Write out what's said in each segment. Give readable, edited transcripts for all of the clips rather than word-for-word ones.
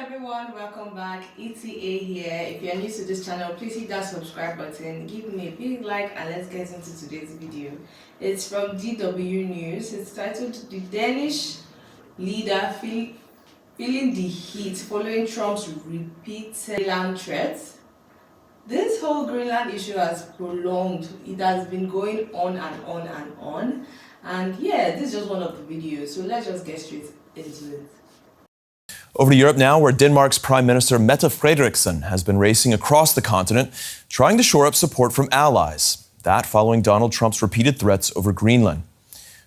everyone, welcome back. ETA here. If you're new to this channel, please hit that subscribe button, give me a big like, and let's get into today's video. It's from DW News. It's titled "The Danish Leader Feeling the Heat Following Trump's Repeated Greenland Threats." This whole Greenland issue has prolonged. It has been going on and on and on. And yeah, this is just one of the videos, so let's just get straight into it. Over to Europe now, where Denmark's Prime Minister Mette Frederiksen has been racing across the continent, trying to shore up support from allies. That following Donald Trump's repeated threats over Greenland.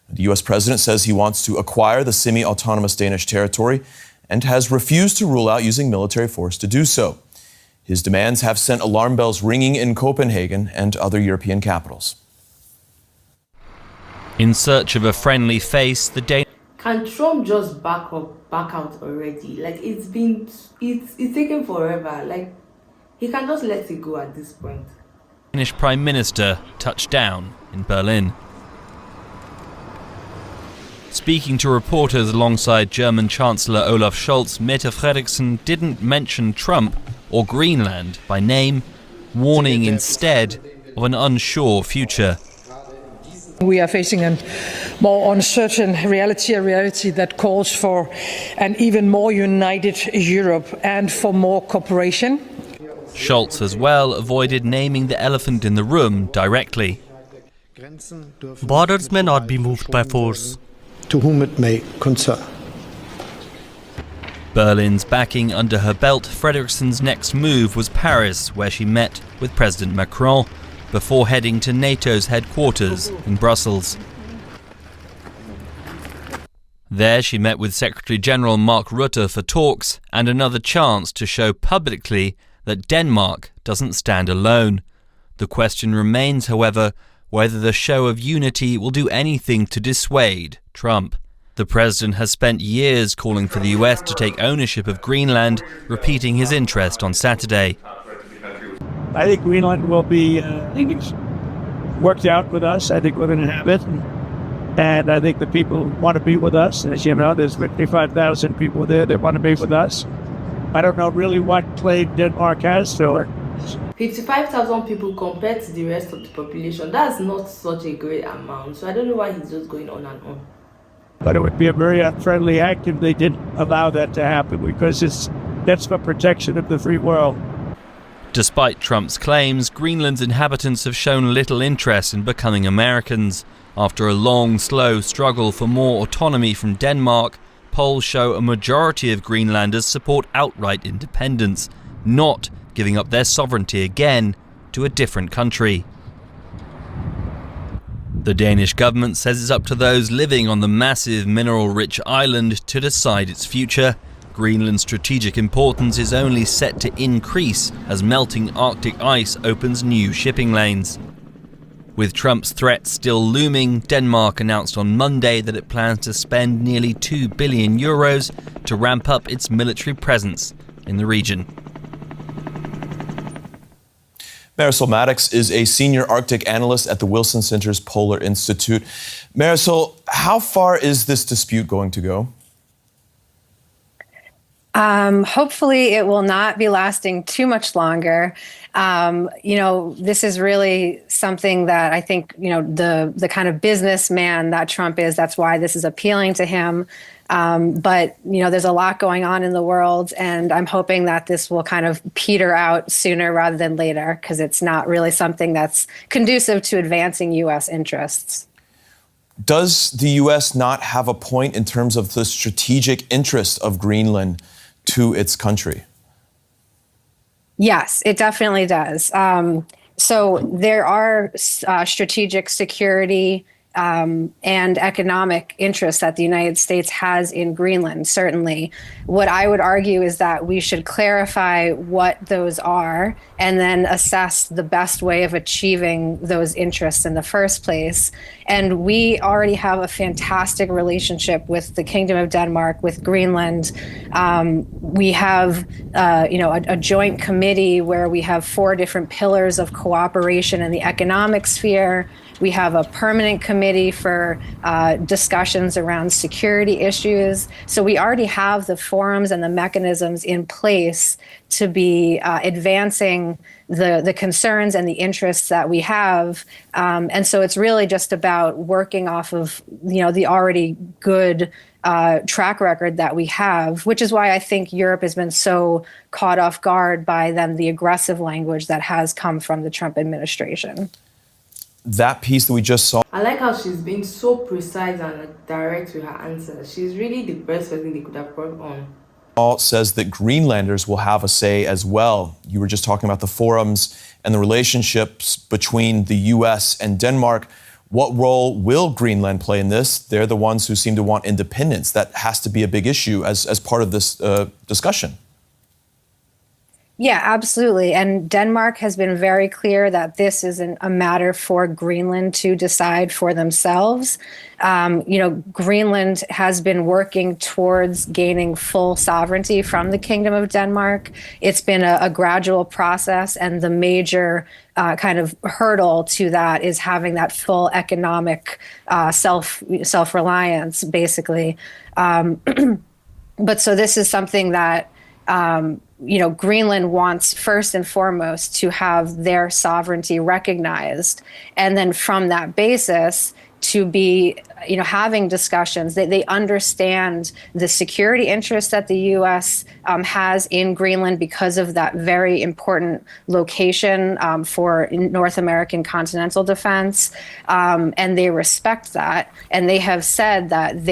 The U.S. president says he wants to acquire the semi-autonomous Danish territory and has refused to rule out using military force to do so. His demands have sent alarm bells ringing in Copenhagen and other European capitals. In search of a friendly face, the Danish... Can Trump just back out already? Like, it's taken forever. Like, he can just let it go at this point. Danish Prime Minister touched down in Berlin. Speaking to reporters alongside German Chancellor Olaf Scholz, Mette Frederiksen didn't mention Trump or Greenland by name, warning instead of an unsure future. We are facing a more uncertain reality, a reality that calls for an even more united Europe and for more cooperation. Scholz as well avoided naming the elephant in the room directly. Borders may not be moved by force. To whom it may concern. Berlin's backing under her belt, Frederiksen's next move was Paris, where she met with President Macron before heading to NATO's headquarters in Brussels. There she met with Secretary-General Mark Rutte for talks and another chance to show publicly that Denmark doesn't stand alone. The question remains, however, whether the show of unity will do anything to dissuade Trump. The president has spent years calling for the US to take ownership of Greenland, repeating his interest on Saturday. I think Greenland will be worked out with us. I think we're going to have it. And I think the people want to be with us. As you know, there's 55,000 people there that want to be with us. I don't know really what play Denmark has to it. 55,000 people compared to the rest of the population. That's not such a great amount. So I don't know why he's just going on and on. But it would be a very unfriendly act if they didn't allow that to happen, because that's for protection of the free world. Despite Trump's claims, Greenland's inhabitants have shown little interest in becoming Americans. After a long, slow struggle for more autonomy from Denmark, polls show a majority of Greenlanders support outright independence, not giving up their sovereignty again to a different country. The Danish government says it's up to those living on the massive mineral-rich island to decide its future. Greenland's strategic importance is only set to increase as melting Arctic ice opens new shipping lanes. With Trump's threat still looming, Denmark announced on Monday that it plans to spend nearly €2 billion to ramp up its military presence in the region. Marisol Maddox is a senior Arctic analyst at the Wilson Center's Polar Institute. Marisol, how far is this dispute going to go? Hopefully it will not be lasting too much longer. This is really something that I think, the kind of businessman that Trump is, that's why this is appealing to him. But there's a lot going on in the world, and I'm hoping that this will kind of peter out sooner rather than later, because it's not really something that's conducive to advancing U.S. interests. Does the U.S. not have a point in terms of the strategic interest of Greenland to its country? Yes, it definitely does. So there are strategic security and economic interests that the United States has in Greenland, certainly. What I would argue is that we should clarify what those are and then assess the best way of achieving those interests in the first place. And we already have a fantastic relationship with the Kingdom of Denmark, with Greenland. We have, a joint committee where we have 4 different pillars of cooperation in the economic sphere. We have a permanent committee for discussions around security issues. So we already have the forums and the mechanisms in place to be advancing the concerns and the interests that we have. And so it's really just about working off of, the already good track record that we have, which is why I think Europe has been so caught off guard by then the aggressive language that has come from the Trump administration. That piece that we just saw. I like how she's been so precise and direct with her answers. She's really the best person they could have brought on. Says that Greenlanders will have a say as well. You were just talking about the forums and the relationships between the U.S. and Denmark. What role will Greenland play in this? They're the ones who seem to want independence. That has to be a big issue as part of this discussion. Yeah, absolutely. And Denmark has been very clear that this isn't a matter for Greenland to decide for themselves. Greenland has been working towards gaining full sovereignty from the Kingdom of Denmark. It's been a gradual process, and the major kind of hurdle to that is having that full economic self-reliance, basically. But so this is something that Greenland wants first and foremost to have their sovereignty recognized. And then from that basis, to be, having discussions. They understand the security interests that the U.S. Has in Greenland because of that very important location for North American continental defense, and they respect that. And they have said that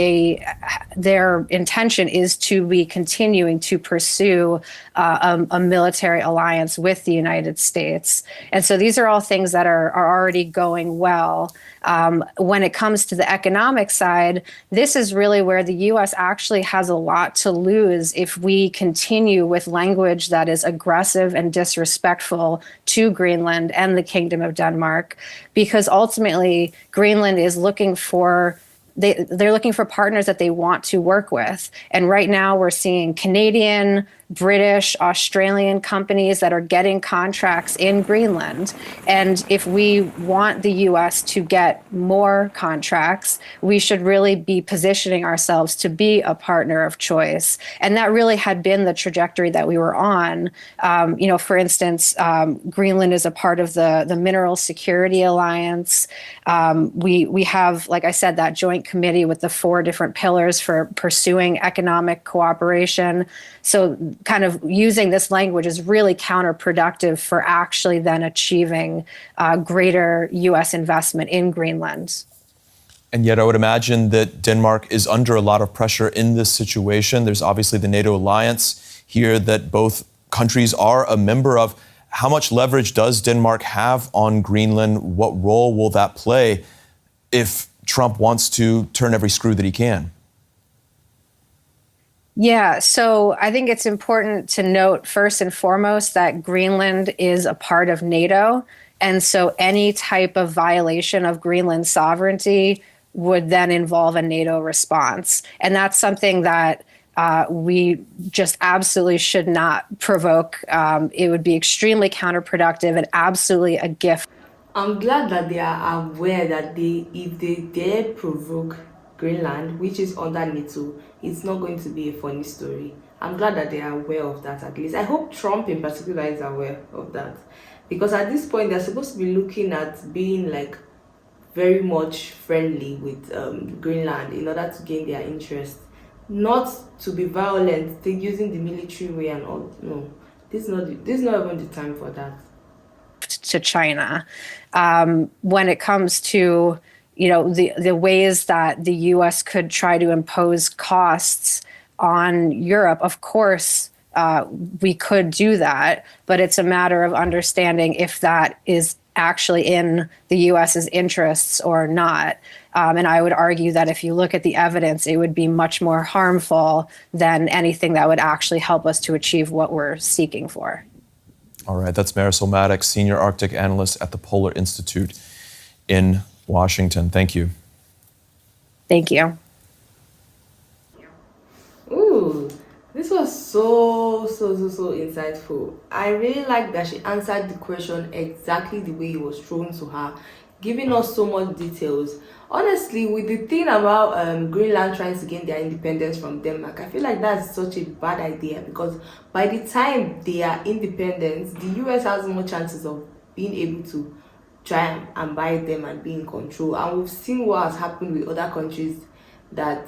their intention is to be continuing to pursue a military alliance with the United States. And so these are all things that are already going well. When it comes to the economic side, this is really where the U.S. actually has a lot to lose if we continue with language that is aggressive and disrespectful to Greenland and the Kingdom of Denmark, because ultimately Greenland is looking for they're looking for partners that they want to work with. And right now we're seeing Canadian, British, Australian companies that are getting contracts in Greenland. And if we want the U.S. to get more contracts, we should really be positioning ourselves to be a partner of choice. And that really had been the trajectory that we were on. For instance, Greenland is a part of the Mineral Security Alliance. We have, like I said, that joint committee with the 4 different pillars for pursuing economic cooperation. So kind of using this language is really counterproductive for actually then achieving greater U.S. investment in Greenland. And yet I would imagine that Denmark is under a lot of pressure in this situation. There's obviously the NATO alliance here that both countries are a member of. How much leverage does Denmark have on Greenland? What role will that play if Trump wants to turn every screw that he can? Yeah, so I think it's important to note first and foremost that Greenland is a part of NATO. And so any type of violation of Greenland's sovereignty would then involve a NATO response. And that's something that we just absolutely should not provoke. It would be extremely counterproductive and absolutely a gift. I'm glad that they are aware that if they dare provoke Greenland, which is under NATO, it's not going to be a funny story. I'm glad that they are aware of that, at least. I hope Trump in particular is aware of that, because at this point they're supposed to be looking at being like very much friendly with Greenland in order to gain their interest, not to be violent, they're using the military way and all. No, this is not even the time for that. To China, when it comes to the ways that the U.S. could try to impose costs on Europe, of course, we could do that, but it's a matter of understanding if that is actually in the U.S.'s interests or not. And I would argue that if you look at the evidence, it would be much more harmful than anything that would actually help us to achieve what we're seeking for. All right, that's Marisol Maddox, Senior Arctic Analyst at the Polar Institute in Washington. Thank you. Thank you. Ooh, this was so insightful. I really like that she answered the question exactly the way it was thrown to her, giving us so much details. Honestly, with the thing about Greenland trying to gain their independence from Denmark, I feel like that's such a bad idea, because by the time they are independent, the US has more chances of being able to try and buy them and be in control. And we've seen what has happened with other countries, that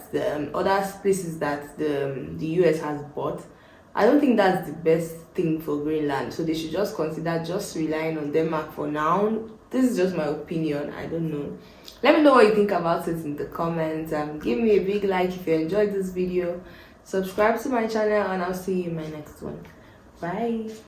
other places that the US has bought. I don't think that's the best thing for Greenland, so they should just consider just relying on Denmark for now. This is just my opinion, I don't know. Let me know what you think about it in the comments. Give me a big like if you enjoyed this video, subscribe to my channel, and I'll see you in my next one. Bye.